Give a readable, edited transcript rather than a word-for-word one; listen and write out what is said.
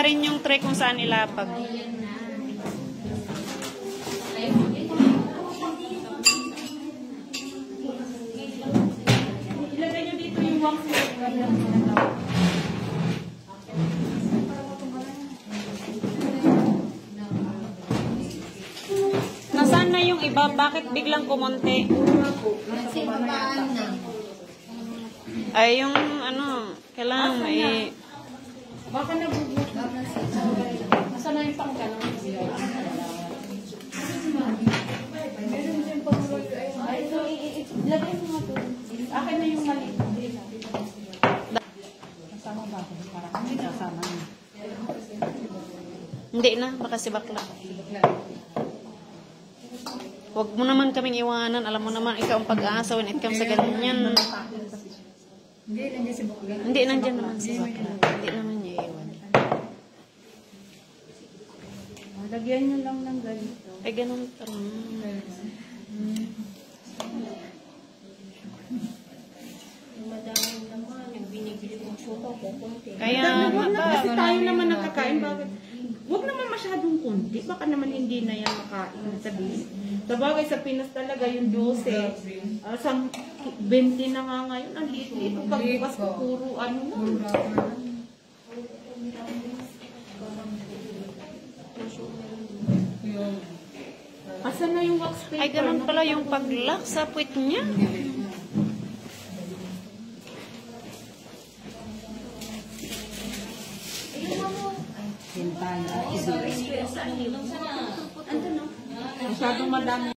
na rin yung tray kung saan ilapag. Ilagay nyo dito yung wax. Nasaan na yung iba? Bakit biglang kumonte? Ay, yung ano, kailangan may... Baka nabubuot. Nasaan na yung pangkalang? Lagay mo nga ito. Akin na yung mali. Kasama ba ako? Parang hindi kasama niya. Hindi na, baka si bakla. Huwag mo naman kaming iwanan. Alam mo naman, ikaw ang pag-asa when it comes sa ganyan. Hindi, nandiyan si bakla. Hindi, nandiyan naman si bakla. Hindi naman niya iwan. Lagyan nyo lang ng ganito. Ay, ganun pa rin. Kaya, kasi tayo naman nakakain. Bakit? Huwag naman masyadong kunti. Baka naman hindi na yan makain. Sa bagay, sa Pinas talaga yung 12. Sa 20 na nga ngayon. Ang liit-liit. Pagbukas ko puro ano na. Asan na yung wax paper? ay, ganun pala yung pag-lock sa puwit niya. Masyadong madami.